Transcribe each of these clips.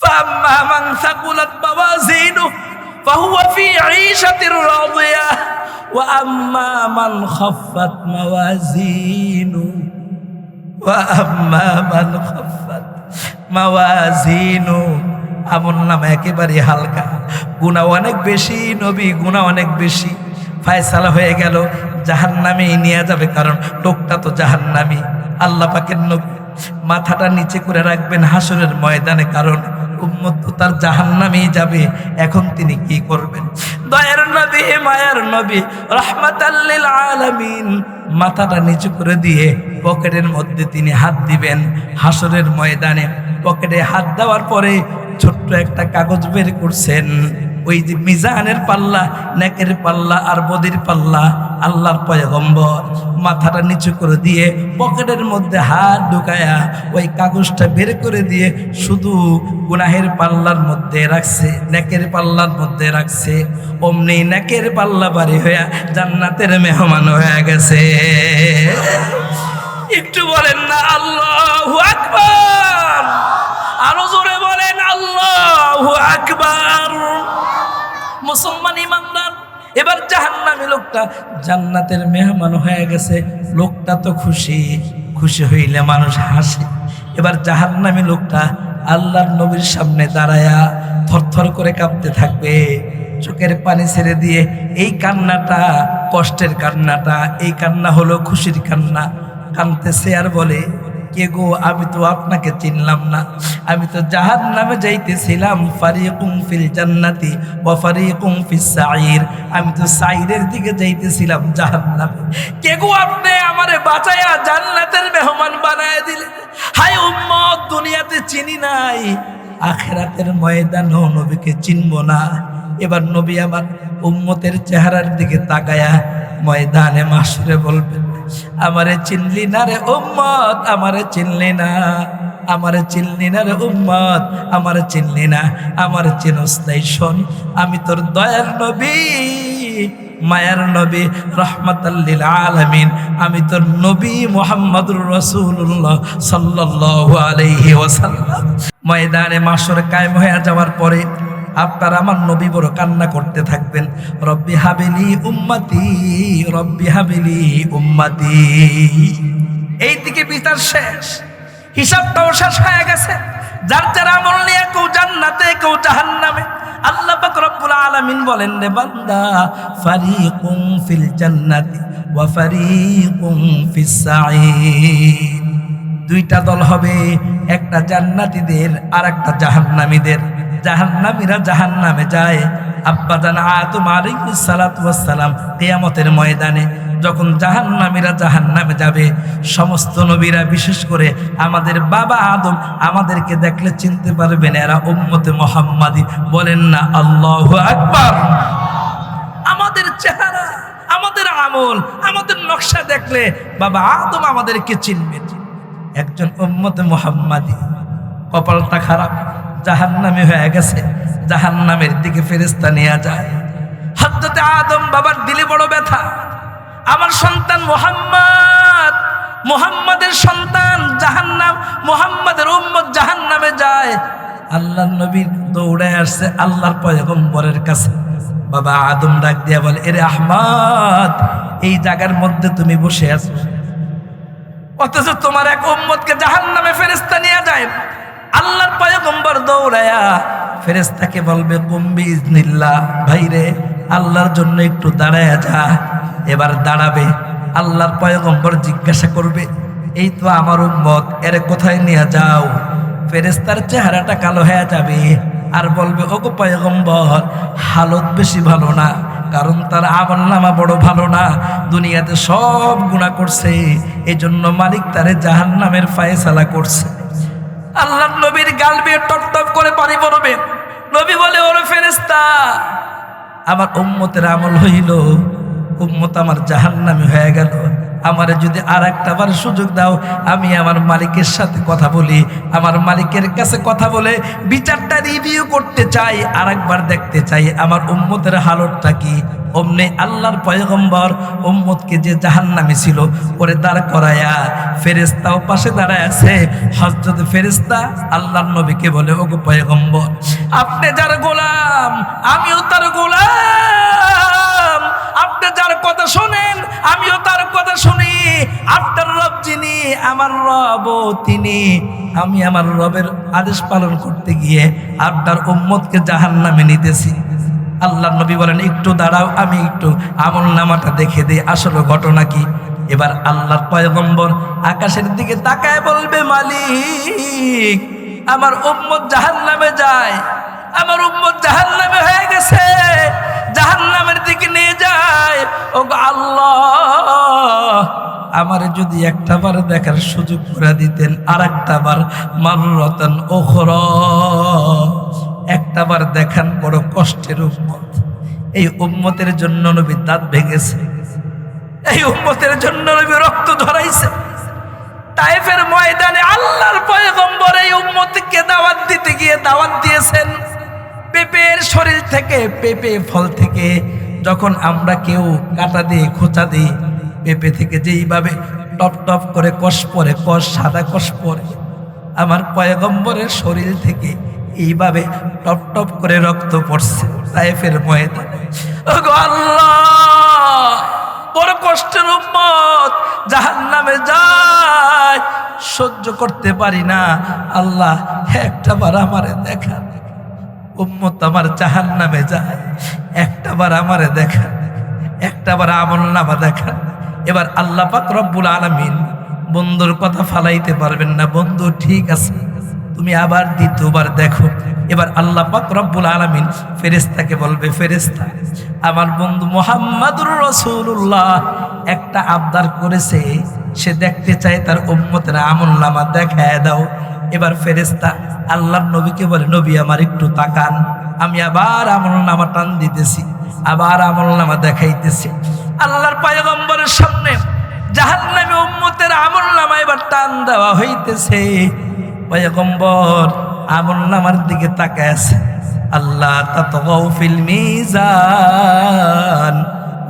فأما من ثقلت موازينه فهو في عيشة راضية وأما من خفت موازينه আমল নামা একেবারে হালকা, গুনাহ অনেক বেশি। নবী গুনাহ অনেক বেশি। ফায়সালা হয়ে গেল জাহান্নামে নিয়ে যাবে, কারণ লোকটা তো জাহান্নামী। আল্লাহ পাকের নবী মাথাটা নিচে করে রাখবেন হাসরের ময়দানে, কারণ উম্মত তো তার জাহান্নামেই যাবে। এখন তিনি কি করবেন? দয়ার নবী, মায়ার নবী, রাহমাতাল লিল আলামিন মাথাটা নিচু করে দিয়ে পকেটের মধ্যে তিনি হাত দিবেন হাসরের ময়দানে। পকেটে হাত দেওয়ার পরে ছোট্ট একটা কাগজ বের করছেন, ওই যে মিজানের পাল্লা, নেকের পাল্লা আর বদির পাল্লা। আল্লাহর পয়গম্বর মাথাটা নিচু করে দিয়ে পকেটের মধ্যে হাত ঢুকায়া ওই কাগজটা বের করে দিয়ে শুধু গুনাহের পাল্লার মধ্যে রাখছে, নেকের পাল্লার মধ্যে রাখছে। অমনি নেকের পাল্লা বাড়ি হইয়া জান্নাতের মেহমান হয়ে গেছে। একটু বলেন না আল্লাহু আকবার, আরো জোরে বলেন আল্লাহু আকবার। মুসলমান ইমানদার, এবার জাহান্নামী লোকটা জান্নাতের মেহমান হয়ে গেছে। লোকটা তো খুশি, খুশি হইলে মানুষ হাসে। এবার জাহান্নামী লোকটা আল্লাহর নবীর সামনে দাঁড়ায়া থরথর করে কাঁপতে থাকবে, চোখের পানি ছেড়ে দিয়ে। এই কান্নাটা কষ্টের কান্নাটা, এই কান্না হলো খুশির কান্না। কাঁদতেছে আর বলে, কে গো, আমি তো আপনাকে চিনলাম না। আমি তো জাহান্নামে যাইতেছিলাম, ফারিকুম ফিল জান্নাতি ওয়া ফারিকুম ফিস সাঈর। আমি তো সাঈরের দিকে যাইতেছিলাম, জাহান্নামে। কে গো, আপনি আমারে বাঁচায়া জান্নাতের মেহমান বানায় দিলেন। হায় উম্মত, দুনিয়াতে চিনি নাই, আখিরাতের ময়দানেও নবীকে চিনবো না। এবার নবী আমার উম্মতের চেহারার দিকে তাকায়া ময়দানে মাশরে বলবেন, আমারে চিনলি না রে উম্মত, আমারে চিনলি না, আমারে চিনলি না রে উম্মত, আমারে চিনলি না, আমারে চিনস নাই। শোন, আমি তোর দয়ার নবী, মায়ার নবী, রাহমাতাল লিল আলামিন। আমি তোর নবী মুহাম্মদুর রাসূলুল্লাহ সাল্লাল্লাহু আলাইহি ওয়াসাল্লাম। ময়দানে মাশর কায়েম হয়ে যাওয়ার পরে আপনার আমার নবী বড় কান্না করতে থাকবেন, রব্বি হাবিলি উম্মতি, রব্বি হাবিলি উম্মতি। এইদিকে বিচার শেষ, হিসাবটাও শেষ হয়ে গেছে। যার যার আমল নিয়ে কেউ জান্নাতে, কেউ জাহান্নামে। আল্লাহ পাক রব্বুল আলামিন বলেন, রে বান্দা, ফারিকুম ফিল জান্নাতি ওয়া ফারিকুম ফিস সাঈর। দুইটা দল হবে, একটা জান্নাতীদের আর একটা জাহান্নামীদের। জাহান্নামীরা জাহান্নামে যায়। আব্বাজান আদম আলাইহিস সালাতু ওয়াস সালাম কিয়ামতের ময়দানে যখন জাহান্নামীরা জাহান্নামে যাবে, সমস্ত নবীরা, বিশেষ করে আমাদের বাবা আদম, আমাদেরকে দেখলে চিনতে পারবেন এরা উম্মতে মুহাম্মাদি। বলেন না আল্লাহু আকবার। আমাদের চেহারা, আমাদের আমল, আমাদের নকশা দেখলে বাবা আদম আমাদেরকে চিনবে। একজন উম্মতে মুহাম্মাদি কপালটা খারাপ, জাহান্নামী হয়ে গেছে। জাহান্নামের দিকে ফেরেশতা নিয়ে যায়। হযরত আদম বাবার দিলে বড় ব্যথা, আমার সন্তান মুহাম্মদ, মুহাম্মাদের সন্তান জাহান্নাম, মুহাম্মাদের উম্মত জাহান্নামে যায়। আল্লাহর নবী দৌড়ে আসছে আল্লাহর পয়গম্বরের কাছে। বাবা আদম ডাক দিয়া বলে, এরে আহমদ, এই জায়গার মধ্যে তুমি বসে আছো, অথচ তোমার এক উম্মতকে জাহান্নামে ফেরেশতা নিয়ে যায়। আল্লাহর পয়গম্বর দৌড়ায়া ফেরেশতাকে বলবে, কুম বিইজনিল্লাহ, ভাইরে আল্লাহর জন্য একটু দাঁড়ায়া যা। এবার দাঁড়াবে, আল্লাহর পয়গম্বর জিজ্ঞাসা করবে, এই তো আমার উম্মত, এর কোথায় নিয়ে যাও? ফেরেশতার চেহারাটা কালো হয়ে যাবে আর বলবে, ওগো পয়গম্বর, হালত বেশি ভালো না, কারণ তার আমলনামা বড় ভালো না, দুনিয়াতে সব গুনাহ করছে, এজন্য মালিক তারে জাহান্নামের ফায়সালা করছে। আল্লাহর নবীর গাল বেয়ে টপ টপ করে পানি পড়বে। নবী বলে, ওরে ফেরেশতা, আমার উম্মতের আমল হইল, উম্মত আমার জাহান্নামী হয়ে গেল, আমারে যদি আর একটা বার সুযোগ দাও, আমি আমার মালিকের সাথে কথা বলি, আমার মালিকের কাছে কথা বলে বিচারটা রিভিউ করতে চাই, আর একবার দেখতে চাই আমার উম্মতের হালতটা কি। অমনি আল্লাহর পয়গম্বর উম্মতকে যে জাহান্নামে ছিল ওরে দাঁড় করায়া, ফেরেশতাও পাশে দাঁড়ায় আছে। হযরত ফেরেশতা আল্লাহর নবীকে বলে, ওগো পয়গম্বর, আপনি যার গোলাম আমিও তার গোলাম, আপনি যার কথা শোনেন আমিও তার কথা শুনি। আপনার রব যিনি, আমার রবও তিনি। আমি আমার রবের আদেশ পালন করতে গিয়ে আপনার উম্মতকে জাহান্নামে নিতেছি। আল্লাহর নবী বলেন, একটু দাঁড়াও, আমি একটু আমলনামাটা দেখে দিই আসলে ঘটনা কি। এবার আল্লাহর পয়গম্বর আকাশের দিকে তাকায় বলবে, মালিক, আমার উম্মত জাহান্নামে যায়, আমার উম্মত জাহান্নামে হয়ে গেছে, জাহান্নামের দিকে নিয়ে যায়। ও আল্লাহ, আমারে যদি একটা বার দেখার সুযোগ করে দিতেন, আর একটা বার মাররাতান উখরা, একটা বার দেখান। বড় কষ্টের উম্মত, এই উম্মতের জন্য নবী দাঁত ভেঙেছে, এই উম্মতের জন্য নবী রক্ত ঝরাইছে। তায়েফের ময়দানে আল্লাহর পয়গম্বর এই উম্মতকে দাওয়াত দিতে গিয়ে দাওয়াত দিয়েছেন পেঁপের শরীর থেকে, পেঁপে ফল থেকে যখন আমরা কেউ কাটা দিই, খোঁচা দিই, পেঁপে থেকে যেইভাবে টপ টপ করে কষ পরে, কষ সাদা কষ পরে, আমার পয়গম্বরের শরীর থেকে এইভাবে টপ টপ করে রক্ত পড়ছে তায়েফের ময়দানে। ওগো আল্লাহ, বড় কষ্টের উম্মত জাহান্নামে যায়, সহ্য করতে পারি না। আল্লাহ, একটা বার আমারে দেখা, উম্মত আমার জাহান্নামে যায়, একটা বার আমারে দেখা, একটা বার আমলনামা দেখা। এবার আল্লাহ পাক রব্বুল আলামিন বন্ধুর কথা ফালাইতে পারবেন না। বন্ধু, ঠিক আছে, তুমি আবার দ্বিতীয়বার দেখো। এবার আল্লাহ পাক রব্বুল আলামিন ফেরেশতাকে বলবে, ফেরেশতা, আমার বন্ধু মুহাম্মাদুর রাসূলুল্লাহ একটা আবদার করেছে, সে দেখতে চায় তার উম্মতের আমলনামা দেখায় দাও। এবার ফেরেশতা আল্লাহর নবীকে বলে, নবী আমার একটু তাকান, আমি আবার আমলনামা টান দিতেছি, আবার আমলনামা দেখাইতেছি। আল্লাহর পয়গম্বরের সামনে জাহান্নামী উম্মতের আমলনামা এবার টান দেওয়া হইতেছে। পয়গম্বর আমলনামার দিকে তাকায় আছে। আল্লাহ তাতগাউ ফিল মিজান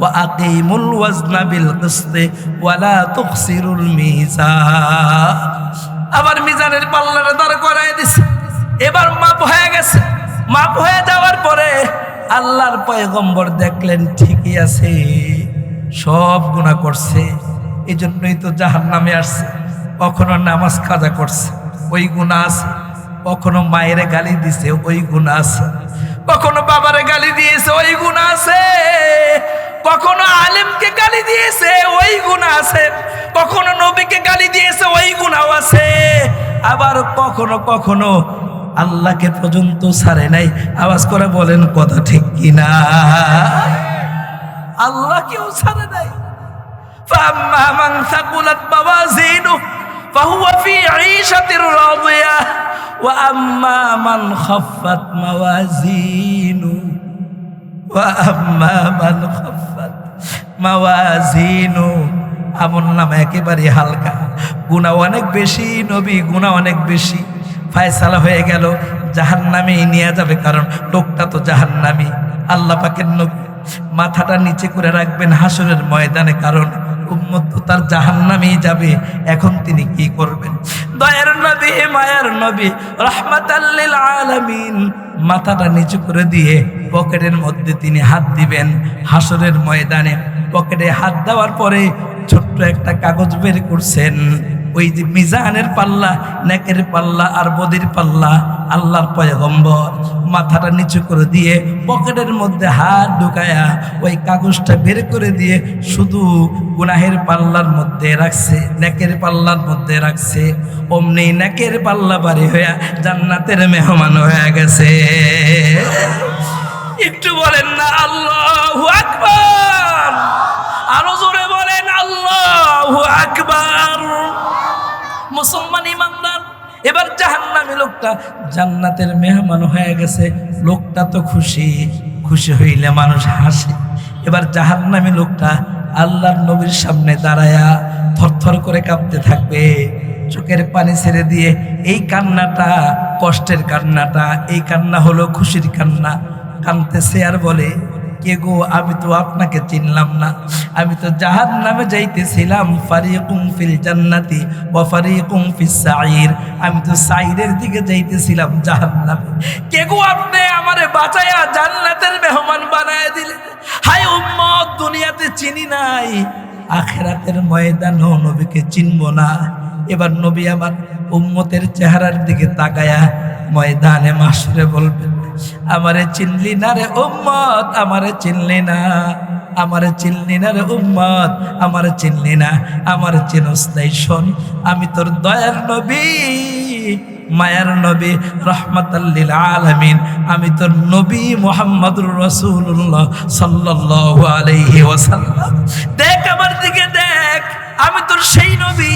ওয়া আকিমুল ওয়াজনা বিল কিসতি ওয়া লা তুখসিরুল মিজান। আবার মিজানের পাল্লাটা দাঁড় করায় দিছে। এবার মাপ হয়ে গেছে। মাপ হয়ে যাওয়ার পরে আল্লাহর পয়গম্বর দেখলেন ঠিকই আছে, সব গুনাহ করছে, এই জন্যই তো জাহান্নামে আসছে। কখনো নামাজ কাজা করছে, ওই গুনাহ আছে, কখনো মায়ের গালি দিছে, ওই গুনাহ আছে, কখনো বাবারে গালি দিয়েছে, ওই গুনাহ আছে, কখনো আলেমকে গালি দিয়েছে, ওই গুনাহ আছে, কখনো নবীকে গালি দিয়েছে, ওই গুনাহ আছে। আবার কখনো কখনো আল্লাহকে পর্যন্ত ছাড়ে নাই। আওয়াজ করে বলেন কথা ঠিক কিনা? আল্লাহকেও ছাড়ে নাই। ফাম্মা মান সাকুলাত মাওয়াজিনুহু ফাহুয়া ফি ঈশাতির রাদিয়াহ ওয়া আম্মা মান খাফফাত মাওয়াজিনুহু ওয়া আম্মা মান খাফফাত মাওয়াজিনুহু, আমলনামা একেবারে হালকা, গুনাহ অনেক বেশি, নবী গুনাহ অনেক বেশি। ফায়সালা হয়ে গেল, জাহান্নামেই নিয়ে যাবে, কারণ লোকটা তো জাহান্নামী। আল্লাহ পাকের নবী মাথাটা নিচে করে রাখবেন হাসরের ময়দানে, কারণ উম্মত তো তার জাহান্নামেই যাবে। এখন তিনি কি করবেন? দয়ার নবী, মায়ার নবী, রাহমাতাল লিল আলামিন মাথাটা নিচু করে দিয়ে পকেটের মধ্যে তিনি হাত দিবেন হাসরের ময়দানে। পকেটে হাত দেওয়ার পরে ছোট্ট একটা কাগজ বের করছেন, ওই যে মিজানের পাল্লা, নেকের পাল্লা আর বদির পাল্লা। আল্লাহর পয়গম্বর মাথাটা নিচু করে দিয়ে পকেটের মধ্যে হাত ঢুকায়া ওই কাগজটা বের করে দিয়ে শুধু গুনাহের পাল্লার মধ্যে রাখছে, নেকের পাল্লার মধ্যে রাখছে। অমনি নেকের পাল্লা বাড়ি হইয়া জান্নাতের মেহমান হয়ে গেছে। একটু বলেন না আল্লাহু আকবার? আরো জোরে বলেন আল্লাহু আকবার। মুসলমান ইমানদার, এবার জাহান্নামী লোকটা জান্নাতের মেহমান হয়ে গেছে। লোকটা তো খুশি, খুশি হইলে মানুষ হাসে। এবার জাহান্নামী লোকটা আল্লাহর নবীর সামনে দাঁড়ায়া থরথর করে কাঁপতে থাকবে, চোখের পানি ছেড়ে দিয়ে। এই কান্নাটা কষ্টের কান্নাটা, এই কান্না হলো খুশির কান্না। কাঁদতেছে আর বলে, কে গো, আমি তো আপনাকে চিনলাম না, আমি তো জাহান্নামে যাইতেছিলাম। ফারিকুম ফিল জান্নাতি ওয়া ফারিকুম ফিস সাইর, আমি তো সাইরের দিকে যাইতেছিলাম, জাহান্নামে। কে গো, আপনি আমারে বাঁচায়া জান্নাতের মেহমান বানায় দিলেন। হায় উম্মত, দুনিয়াতে চিনি নাই, আখিরাতের ময়দানেও নবীকে চিনবো না। এবার নবী আমার উম্মতের চেহারার দিকে তাকায়া ময়দানে মাশরে বলবেন, আমারে চিনলি না রে উম্মত, আমারে চিনলি না, আমারে চিনলি না রে উম্মত, আমারে চিনলি না, আমারে চিনস নাই। শোন, আমি তোর দয়ার নবী, মায়ার নবী, রাহমাতাল লিল আলামিন, আমি তোর নবী মুহাম্মদুর রাসূলুল্লাহ সাল্লাল্লাহু আলাইহি ওয়াসাল্লাম। দেখ আমার দিকে দেখ, আমি তোর সেই নবী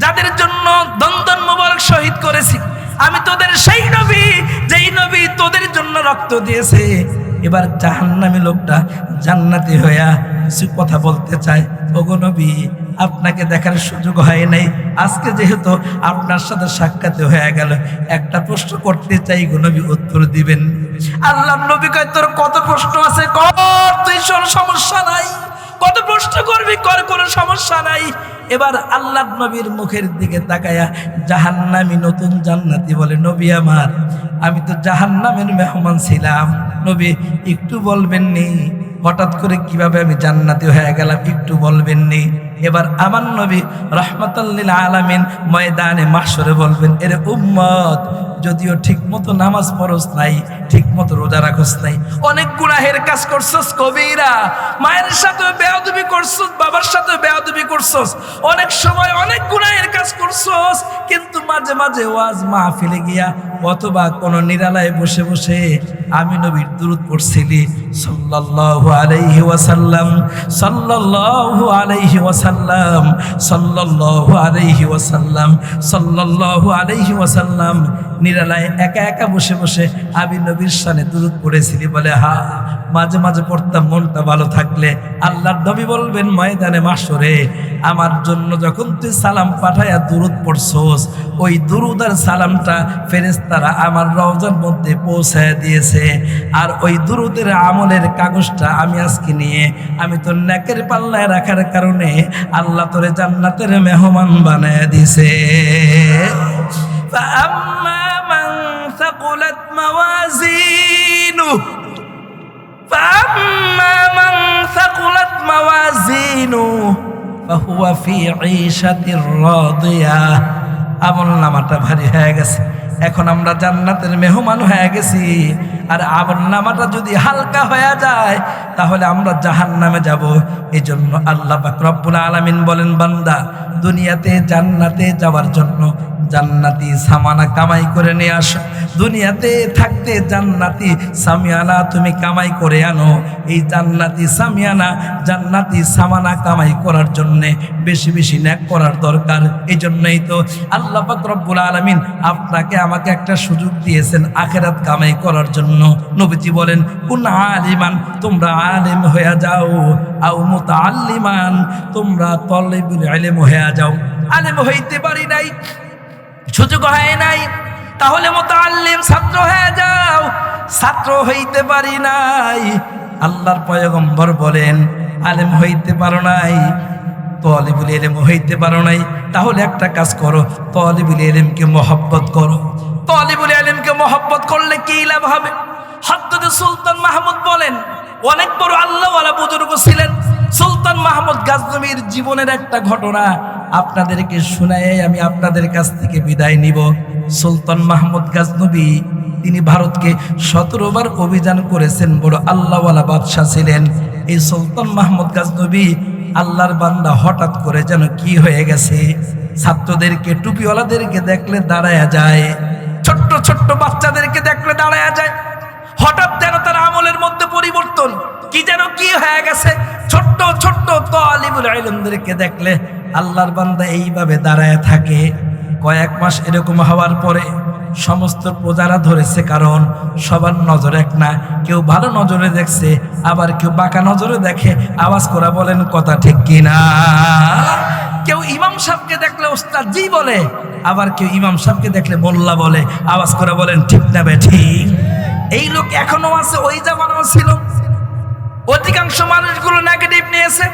যাদের জন্য দন্দন মোবারক শহীদ করেছি। আমি তোদের সেই নবী, যেই নবী তোদের জন্য রক্ত দিয়েছে। এবার জাহান্নামী লোকটা জান্নাতি হইয়া কিছু কথা বলতে চায়। ওগো নবী, আপনাকে দেখার সুযোগ হয় নাই, আজকে যেহেতু আপনার সাথে সাক্ষাৎ হয়ে গেল, একটা প্রশ্ন করতে চাই গো নবী, উত্তর দিবেন? আল্লাহর নবী কয়, তোর কত প্রশ্ন আছে কর, তুই সমস্যা নাই, কত প্রশ্ন করবি কর, কোনো সমস্যা নাই। এবার আল্লাহর নবীর মুখের দিকে তাকায়া জাহান্নামী নতুন জান্নাতি বলে, নবী আমার, আমি তো জাহান্নামের মেহমান ছিলাম, নবী একটু বলবেন নি হঠাৎ করে কিভাবে আমি জান্নাতি হয়ে গেলাম, একটু বলবেন নি? এবার আমার নবী রাহমাতাল লিল আলামিন ময়দানে মাহশরে বলবেন, এরে উম্মত, যদিও ঠিক মতো নামাজ পড়স নাই, ঠিক মতো রোজা রাখস নাই, অনেক গুনাহের কাজ করছস কবিরা, মায়ের সাথে বেয়াদবি করছস, বাবার সাথে বেয়াদবি করছস, অনেক সময় অনেক গুনাহের কাজ করছস, কিন্তু মাঝে মাঝে ওয়াজ মাহফিলে গিয়া অথবা কোনো নিরালায় বসে বসে আমি নবীর দুরূদ পড়ছিলি সাল্লাল্লাহু আলাইহি ওয়াসাল্লাম, সাল্লাল্লাহু আলাইহি ওয়াসাল্লাম, সাল্লাল্লাহু আলাইহি ওয়াসাল্লাম, সাল্লাল্লাহু আলাইহি ওয়াসাল্লাম। নিরালায় একা একা বসে বসে আমি নবীর শানে দুরূদ পড়েছিলি বলে, হা, মাঝে মাঝে পড়তাম, মনটা ভালো থাকলে। আল্লাহর নবী বলবেন ময়দানে মাশরে, আমার জন্য যখন তুই সালাম পাঠায়া দুরূদ পড়ছস, ওই দুরূদ আর সালামটা ফেরেশতারা আমার রওজার মধ্যে পৌঁছায় দিয়েছে। আর ওই দুরূদের আমলের কাগজটা আমি আজকে নিয়ে আমি তোর নেকের পাল্লায় রাখার কারণে আল্লাহ তোরে জান্নাতের মেহমান বানায় দিছে। فأما من ثقلت موازينه فأما من ثقلت موازينه فهو في عيشة راضية। আমল নামাটা ভারী হয়ে গেছে, এখন আমরা জান্নাতের মেহমান হয়ে গেছি। আর আমল নামাটা যদি হালকা হয়ে যায় তাহলে আমরা জাহান্নামে যাব। এই জন্য আল্লাহ পাক রব্বুল আলামিন বলেন, বান্দা, দুনিয়াতে জান্নাতে যাওয়ার জন্য জান্নাতি সামানা কামাই করে নিয়ে আসো। দুনিয়াতে থাকতে জান্নাতি সামিয়ানা তুমি কামাই করে আনো। এই জান্নাতি সামিয়ানা, জান্নাতি সামানা কামাই করার জন্যে বেশি বেশি নেক করার দরকার। এই জন্যই তো আল্লাহ পাক রব্বুল আলামিন আপনাকে আমাকে একটা সুযোগ দিয়েছেন আখিরাত কামাই করার জন্য। নবীজি বলেন, কুন আলিমান, তোমরা আলেম হয়ে যাও, আও মুতাআল্লিমান, তোমরা তালিবুল ইলম হয়ে যাও। আলেম হইতে পারি নাই, সুযোগ হয় নাই, তাহলে মুতাআল্লিম ছাত্র হয়ে যাও। ছাত্র হইতে পারি নাই, আল্লাহর পয়গম্বর বলেন, আলেম হইতে পারো নাই, তালিবুল ইলম হইতে পারো নাই, তাহলে একটা কাজ করো, তালিবুল ইলমকে মহব্বত করো। তালিবুল ইলমকে মহব্বত করলে কি লাভ হবে? হযরত সুলতান মাহমুদ বলেন, অনেক বড় আল্লাহওয়ালা বুজুর্গ ছিলেন। সুলতান মাহমুদ গাজনবীর জীবনের একটা ঘটনা আপনাদেরকে শোনায় আমি আপনাদের কাছ থেকে বিদায় নিব। সুলতান মাহমুদ গাজনবী, তিনি ভারতকে 17 বার অভিযান করেছেন, বড় আল্লাহওয়ালা বাদশাহ ছিলেন। এই সুলতান মাহমুদ গাজনবী আল্লাহর বান্দা, হঠাৎ করে যেন কি হয়ে গেছে, ছাত্রদেরকে, টুপিওয়ালাদেরকে দেখলে দাঁড়ায়া যায়, ছোট্ট ছোট্ট বাচ্চাদেরকে দেখলে দাঁড়ায়া যায়। হঠাৎ যেন তার আমলের মধ্যে পরিবর্তন, কি যেন কি হয়ে গেছে। ছোট্ট ছোট্ট তালিবুল ইলমদেরকে দেখলে আল্লাহর বান্দা এইভাবে দাঁড়ায় থাকে। কয়েক মাস এরকম হওয়ার পরে সমস্ত প্রজারা ধরেছে, কারণ সবার নজর এক না, কেউ ভালো নজরে দেখছে, আবার কেউ বাঁকা নজরে দেখে। আওয়াজ করে বলেন কথা ঠিক কিনা? কেউ ইমাম সাহেবকে দেখলে ওস্তাদ জি বলে, আবার কেউ ইমাম সাহেবকে দেখলে মোল্লা বলে। আওয়াজ করে বলেন ঠিক না বেঠিক? এই লোক এখনো আছে, ওই জামানাও ছিল। অধিকাংশ মানুষগুলো নেগেটিভ নিয়েছে,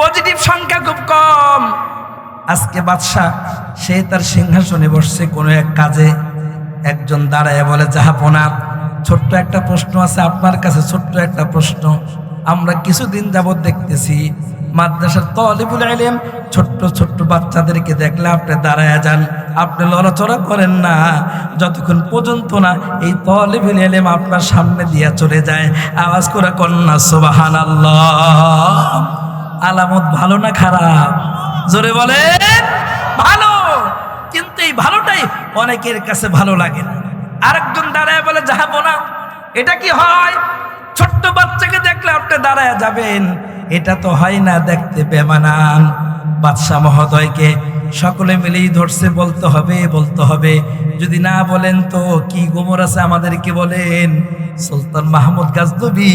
পজিটিভ সংখ্যা খুব কম। আজকে বাদশাহ সে তার সিংহাসনে বসছে, কোনো এক কাজে একজন দাঁড়ায় বলে, জাহাপনা, ছোট্ট একটা প্রশ্ন আছে আপনার কাছে, ছোট্ট একটা প্রশ্ন। আমরা কিছুদিন যাবৎ দেখতেছি মাদ্রাসার তালিবুল ইলম ছোট্ট ছোট্ট বাচ্চাদেরকে দেখলে আপনি দাঁড়ায় যান, আপনি লড়াচড়া করেন না, যতক্ষণ পর্যন্ত না এই তালিবুল ইলম আপনার সামনে দিয়ে চলে যায়। আওয়াজ করে কন্যা সুবহানাল্লাহ। আলামত ভালো না খারাপ? জোরে বলেন ভালো। কিন্তু এই ভালোটাই অনেকের কাছে ভালো লাগে না। আরেকজন দাঁড়ায় বলে, জাহাপনা, এটা কি হয়? ছোট্ট বাচ্চাকে দেখলে আপনি দাঁড়ায় যাবেন, এটা তো হয় না, দেখতে বেমানান। বাদশাহ মহোদয়কে সকলে মিলেই ধরছে, বলতে হবে বলতে হবে, যদি না বলেন তো কি গোমর আছে আমাদেরকে বলেন। সুলতান মাহমুদ গাজনবী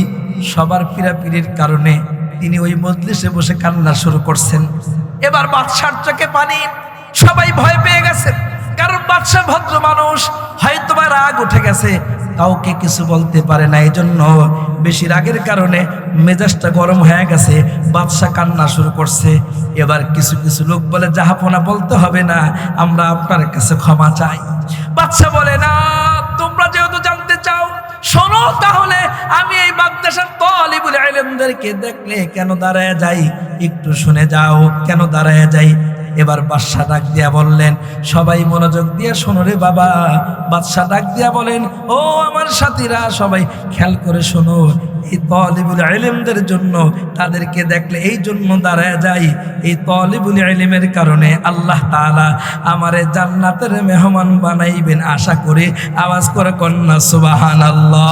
সবার পীড়াপিড়ির কারণে তিনি ওই মজলিসে বসে কান্না শুরু করছেন। এবার বাদশার চোখে পানি, সবাই ভয় পেয়ে গেছে, কারণ বাদশা ভদ্র মানুষ, হয়তো বা রাগ উঠে গেছে, কাউকে কিছু বলতে পারে না, এই জন্য বেশি রাগের কারণে মেজাজটা গরম হয়ে গেছে। বাদশা কান্না শুরু করছে। এবার কিছু কিছু লোক বলে, জাহাপনা বলতে হবে না, আমরা আপনার কাছে ক্ষমা চাই। বাদশা বলে, না, তোমরা যেহেতু জানতে চাও, শোনো তাহলে। আমি এই মাদ্রাসার তালিবুল ইলমদেরকে দেখলে কেন দাঁড়ায় যাই, একটু শুনে যাও কেন দাঁড়ায় যাই। এবার বাদশা ডাক দিয়া বললেন, সবাই মনোযোগ দিয়ে শোনো রে বাবা। বাদশা ডাক দিয়া বলেন, ও আমার সাথীরা, সবাই খেয়াল করে শোনো, এই তালিবুল ইলমদের জন্য, তাদেরকে দেখলে এই জন্য দাঁড়ায় যাই, এই তালিবুল ইলমের কারণে আল্লাহ তাআলা আমারে জান্নাতের মেহমান বানাইবেন আশা করি। আওয়াজ করে কন্যা সুবহানাল্লাহ।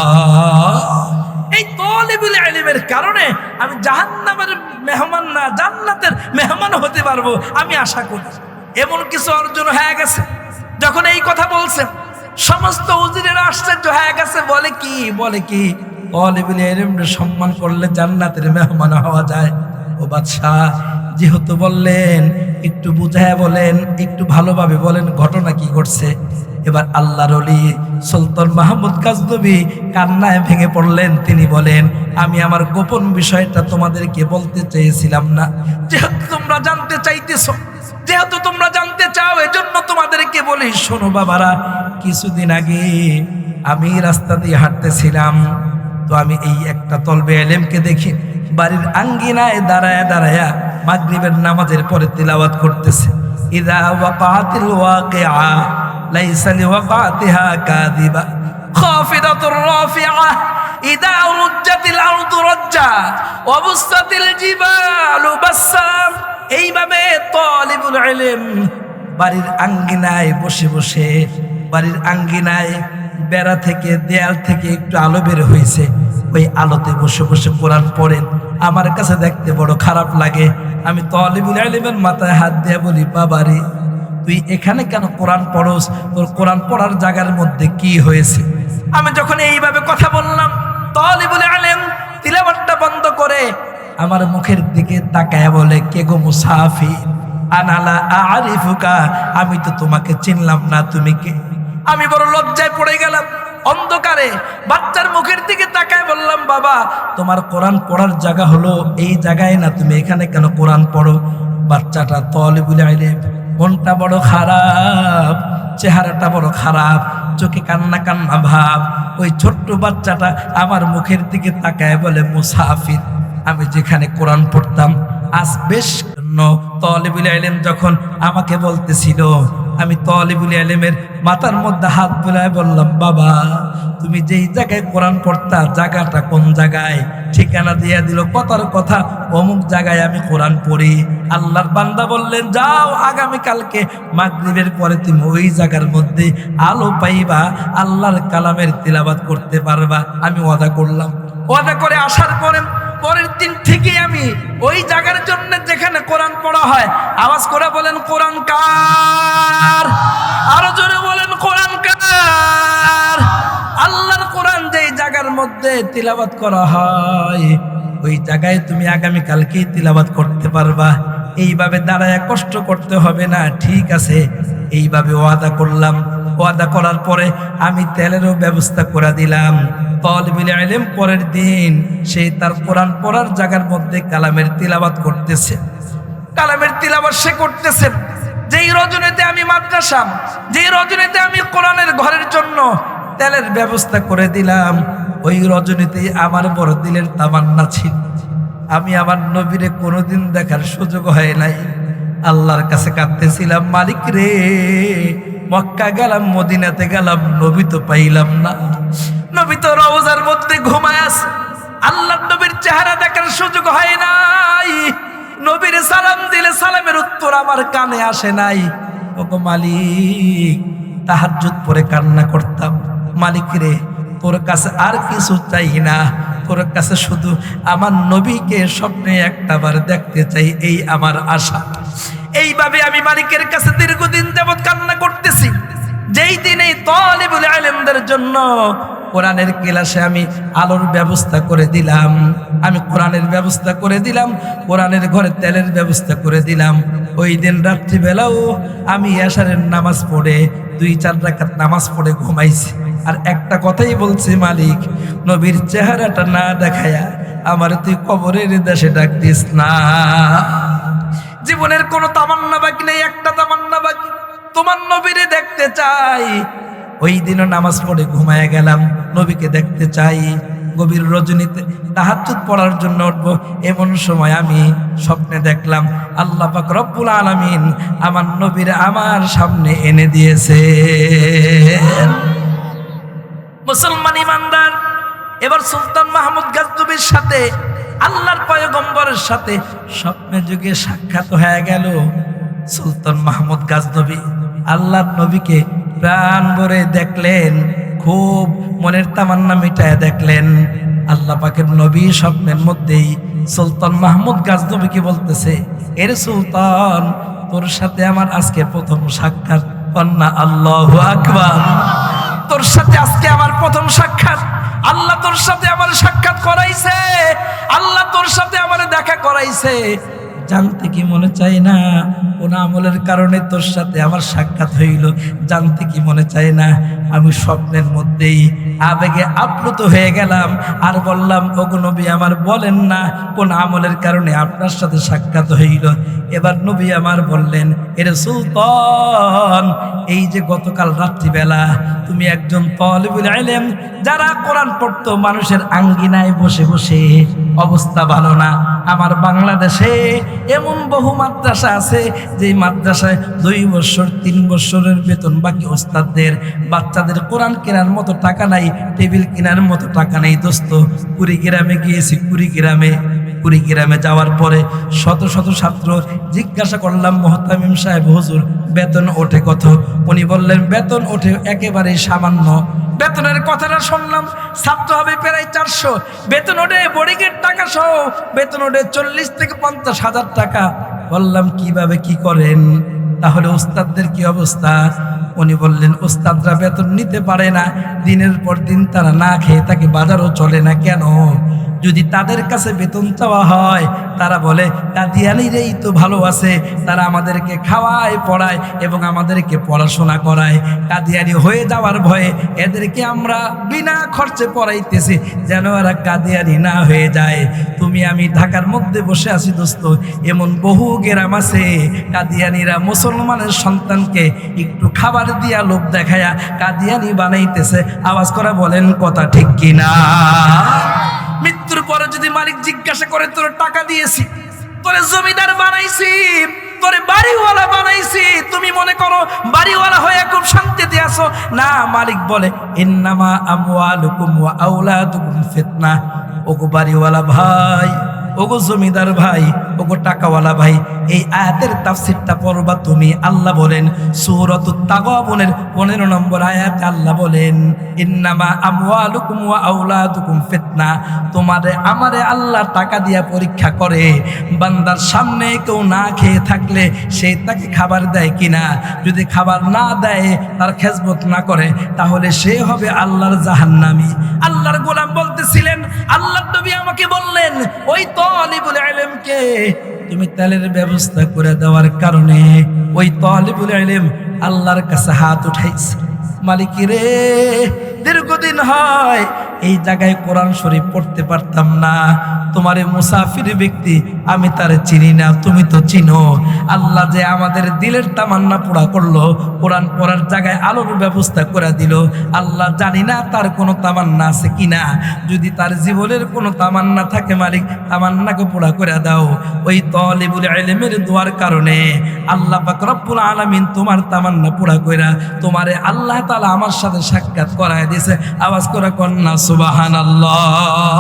এই তালিবুল ইলমের কারণে আমি জাহান্নামের মেহমান না, জান্নাতের মেহমান হতে পারবো, আমি আশা করি। এমন কিছু অর্জন হয়ে গেছে। যখন এই কথা বলছেন, সমস্ত উজিরেরা আশ্চর্য হয়ে গেছে। বলে কি তালিবুল ইলমের সম্মান করলে জান্নাতের মেহমান হওয়া যায়? ও বাদশাহ, যেহেতু বললেন, একটু বুঝায় বলেন, একটু ভালোভাবে বলেন, ঘটনা কি ঘটছে। এবার আল্লাহর ওলি সুলতান মাহমুদ গাজনবী কান্নায় ভেঙে পড়লেন। তিনি বলেন, আমি আমার গোপন বিষয়টা তোমাদেরকে বলতে চেয়েছিলাম না, যেহেতু তোমরা জানতে চাইতেছো, যেহেতু তোমরা জানতে চাও, এজন্য তোমাদেরকে বলি, শোনো বাবারা। কিছুদিন আগে আমি রাস্তা দিয়ে হাঁটতেছিলাম, তো আমি এই একটা তলবে ইলমকে দেখি বাড়ির আঙ্গিনায় দাঁড়ায়া দাঁড়ায়া মাগরিবের নামাজের পরে তিলাওয়াত করতেছে। ইযা ওয়াকাতিল ওয়াকিআ লাইসা লিওয়াকাতিহা কাযিবা খাফিদাতুর রাফিআ ইযা রুজ্জাতিল আরদু রাজ্জা ওয়া বুসসাতিল জিবালু বাসসাম। এইভাবে তালিবুল ইলম বাড়ির আঙ্গিনায় বসে বসে, বাড়ির আঙ্গিনায় বেড়া থেকে, দেয়াল থেকে একটু আলো বের হয়েছে, ওই আলোতে বসে বসে কোরআন পড়েন। আমার কাছে দেখতে বড় খারাপ লাগে। আমি তালিবুল ইলমের মাথায় হাত দিয়ে বলি, বাবারে, তুই এখানে কেন কোরআন পড়স? তোর কোরআন পড়ার জায়গার মধ্যে কি হয়েছে? আমি যখন এইভাবে কথা বললাম, তালিবুল ইলম তিলাওয়াতটা বন্ধ করে আমার মুখের দিকে তাকায় বলে, কে গো মুসাফির? আনালা আরিফুকা, আমি তো তোমাকে চিনলাম না, তুমি কে? আমি বড় লজ্জায় পড়ে গেলাম। অন্ধকারে বাচ্চার মুখের দিকে তাকায় বললাম, বাবা, তোমার কোরআন পড়ার জায়গা হলো এই জায়গায় না, তুমি এখানে কেন কোরআন পড়ো? বাচ্চাটা তালিবুল ইলম, মনটা বড় খারাপ, চেহারাটা বড় খারাপ, চোখে কান্না কান্না ভাব। ওই ছোট্ট বাচ্চাটা আমার মুখের দিকে তাকায় বলে, মুসাফির, আমি যেখানে কোরআন পড়তাম আজ বেশ তালিবুল ইলম যখন আমাকে বলতেছিল, আমি তালিবুল ইলমের মাথার মধ্যে হাত বুলায় বললাম, বাবা, তুমি যেই জায়গায় কোরআন পড়তা, জায়গাটা কোন জায়গায়? ঠিকানা দিয়ে দিল, কথার কথা, অমুক জায়গায় আমি কোরআন পড়ি। আল্লাহর বান্দা বললেন, যাও, আগামী কালকে মাগরিবের পরে তুমি ওই জায়গার মধ্যে আলো পাইবা, আল্লাহর কালামের তিলাওয়াত করতে পারবা। আমি ওয়াদা করলাম। ওয়াদা করে আসার পরে পরের দিন থেকে আমি ওই জায়গার জন্য যেখানে কোরআন পড়া হয় আওয়াজ করে বলেন কোরআন কার, আরো জোরে বলেন কোরআন কার। আল্লাহর কোরআন যেই জায়গার মধ্যে তিলাওয়াত করা হয় ওই জায়গায় তুমি আগামী কালকেই তিলাওয়াত করতে পারবা। এইভাবে দাঁড়ায় কষ্ট করতে হবে না, ঠিক আছে। এইভাবে ওয়াদা করলাম। ওয়াদা করার পরে আমি তেলেরও ব্যবস্থা করে দিলাম। তালিবুল ইলম পরের দিন সে তার কোরআন পড়ার জায়গার মধ্যে কালামের তিলাওয়াত করতেছে। কালামের তিলাওয়াত সে করতেছে। যেই রজনীতে আমি মাদ্রাসা, যেই রজনীতে আমি কোরআনের ঘরের জন্য তেলের ব্যবস্থা করে দিলাম, ওই রজনীতে আমার বড় দিলের তামান্না ছিল আমি আমার নবীরে কোনোদিন দেখার সুযোগ হয় নাই। আল্লাহর কাছে কাঁদতেছিলাম, মালিক রে, মক্কা গেলাম, মদিনাতে গেলাম, নবী তো পাইলাম না। নবী তো রওজার মধ্যে ঘুমায় আছে, আল্লাহর নবীর চেহারা দেখার সুযোগ হয় নাই। নবীর সালাম দিলে সালামের উত্তর আমার কানে আসে নাই। ওগো মালিক, তাহাজ্জুদ পড়ে কান্না করতাম, মালিক রে তোর কাছে আর কিছু চাই না, তোর কাছে শুধু আমার নবীকে স্বপ্নে একটাবার দেখতে চাই, এই আমার আশা। এইভাবে আমি মালিকের কাছে দীর্ঘদিন যাবৎ কান্না করতেছি। যেই দিনে তালিবুল ইলমদের জন্য কোরআনের ক্লাসে আমি আলোর ব্যবস্থা করে দিলাম, আমি কোরআনের ব্যবস্থা করে দিলাম, কোরআনের ঘরে তেলের ব্যবস্থা করে দিলাম। ওই দিন রাত্রিবেলাও আমি এশারের নামাজ পড়ে 2-4 রাকাত নামাজ পড়ে ঘুমাইছি। আর একটা কথাই বলছি, মালিক নবীর চেহারাটা না দেখায়া আমার তুই কবরের দেশে ডাক দিস না। জীবনের কোনো তামান্না বাকি নেই, একটা তামান্না বাকি, তোমার নবীরে দেখতে চাই। ওই দিনও নামাজ পড়ে ঘুমায় গেলাম, নবীকে দেখতে চাই। গভীর রজনীতে তাহাজ্জুদ পড়ার জন্য উঠবো, এমন সময় আমি স্বপ্নে দেখলাম আল্লাহ পাক রব্বুল আলামিন আমার নবীরে আমার সামনে এনে দিয়েছে। মুসলমান ইমানদার, এবার সুলতান মাহমুদ গাজনবীর সাথে আল্লাহর পয়গম্বরের সাথে স্বপ্নে যুগে সাক্ষাৎ হয়ে গেল। সুলতান মাহমুদ গাজনবী আল্লাহর নবীকে প্রাণ ভরে দেখলেন, খুব মনের তামান্না মিটায় দেখলেন। আল্লাহ পাকের নবী স্বপ্নের মধ্যেই সুলতান মাহমুদ গাজনবীকে বলতেছে, এর সুলতান, তোর সাথে আমার আজকে প্রথম সাক্ষাৎ। কন্যা আল্লাহু আকবার। তোর সাথে আজকে আমার প্রথম সাক্ষাৎ। আল্লাহ তোর সাথে আমার সাক্ষাৎ করাইছে, আল্লাহ তোর সাথে আমার দেখা করাইছে। জানতে কি মনে চাই না কোন আমলের কারণে তোর সাথে আমার সাক্ষাৎ হইল? জানতে কি মনে চাই না আমি স্বপ্নের মধ্যেই আবেগে আপ্লুত হয়ে গেলাম আর বললাম, ওগো নবী আমার বলেন না কোন আমলের কারণে আপনার সাথে সাক্ষাৎ হইল? এবার নবী আমার বললেন, এরে সুলতান, এই যে গতকাল রাত্রিবেলা তুমি একজন তালিবুল ইলম, যারা কোরআন পড়তো মানুষের আঙ্গিনায় বসে বসে, অবস্থা ভালো না। আমার বাংলাদেশে এমন বহু মাদ্রাসা আছে যে মাদ্রাসায় 2 বছর 3 বছরের বেতন বাকি ওস্তাদদের, বাচ্চাদের কোরআন কেনার মতো টাকা নাই, টেবিল কেনার মতো টাকা নেই। দোস্ত, কুড়িগ্রামে গিয়েছি, কুড়িগ্রামে যাওয়ার পরে শত শত ছাত্র জিজ্ঞাসা করলাম, মোহতামিম সাহেব হুজুর বেতন ওঠে কত? উনি বললেন বেতন ওঠে একেবারে সামান্য। বেতনের কথাটা শুনলাম, ছাত্র হবে প্রায় 400, বেতন ওঠে বোর্ডিংয়ের টাকা সহ বেতন ওঠে 40 থেকে 50 হাজার টাকা। বললাম কিভাবে কি করেন? তাহলে ওস্তাদদের কি অবস্থা? উনি বললেন, ওস্তাদরা বেতন নিতে পারে না, দিনের পর দিন তারা না খেয়ে থাকে, বাজারও চলে না। কেন? যদি তাদের কাছে বেতন চাওয়া হয় তারা বলে কাদিয়ানিরাই তো ভালো আছে, তারা আমাদেরকে খাওয়ায় পড়ায় এবং আমাদেরকে পড়াশোনা করায়। কাদিয়ানি হয়ে যাওয়ার ভয়ে এদেরকে আমরা বিনা খরচে পড়াইতেছি যেন এরা কাদিয়ানি না হয়ে যায়। তুমি আমি ঢাকার মধ্যে বসে আছি দোস্ত, এমন বহু গ্রাম আছে কাদিয়ানিরা মুসলমানের সন্তানকে একটু খাবার দিয়া লোভ দেখায়া কাদিয়ানি বানাইতেছে। আওয়াজ করে বলেন কথা ঠিক কিনা? মৃত্যুর পরে যদি মালিক জিজ্ঞাসা করে, তোরে টাকা দিয়েছি, তোরে জমিদার বানাইছি, তোরে বাড়িওয়ালা বানাইছি, তুমি মনে করো বাড়িওয়ালা হয়ে খুব শান্তিতে আছো? না, মালিক বলে ইন্নামা আমওয়ালুকুম ওয়া আওলাদুকুম ফিতনা। ওগো বাড়িওয়ালা ভাই, ওগো জমিদার ভাই, ওগো টাকাওয়ালা ভাই, এই আয়াতের তাফসীরটা পড়বা তুমি। আল্লাহ বলেন সূরাতুত তাগাবুনের 15 নম্বর আয়াতে আল্লাহ বলেন ইন্নামা আমওয়ালুকুম ওয়া আওলাদুকুম ফিতনা। তোমারে আমারে আল্লাহ টাকা দিয়া পরীক্ষা করে, বান্দার সামনে কেউ না খেয়ে থাকলে সে তাকে খাবার দেয় কিনা। যদি খাবার না দেয়, তার খেজমত না করে, তাহলে সে হবে আল্লাহর জাহান্নামী। আল্লাহর গোলাম বলতেছিলেন, আল্লাহর নবী আমাকে বললেন ওই তালিবুল ইলমকে তুমি তেলের ব্যবস্থা করে দেওয়ার কারণে ওই তালিবুল ইলম আল্লাহর কাছে হাত উঠাইছে, মালিক রে দীর্ঘদিন হয় এই জায়গায় কোরআন শরীফ পড়তে পারতাম না, তোমারে মুসাফির ব্যক্তি আমি তারে চিনি না, তুমি তো চিনো। আল্লাহ যে আমাদের দিলের তামান্না পুরা করলো, কোরআন পড়ার জায়গায় আলোর ব্যবস্থা করে দিল। আল্লাহ জানি না তার কোনো তামান্না আছে কিনা, যদি তার জীবনের কোনো তামান্না থাকে মালিক তামান্নাকে পুরা করে দাও। ওই তালিবুল ইলমের দোয়ার কারণে আল্লাহ পাক রব্বুল আলামিন তোমার তামান্না পুরা কইরা তোমারে আল্লাহ তাআলা আমার সাথে সাক্ষাৎ করায় দিয়েছে। আওয়াজ করে কন্যা সুবহানাল্লাহ।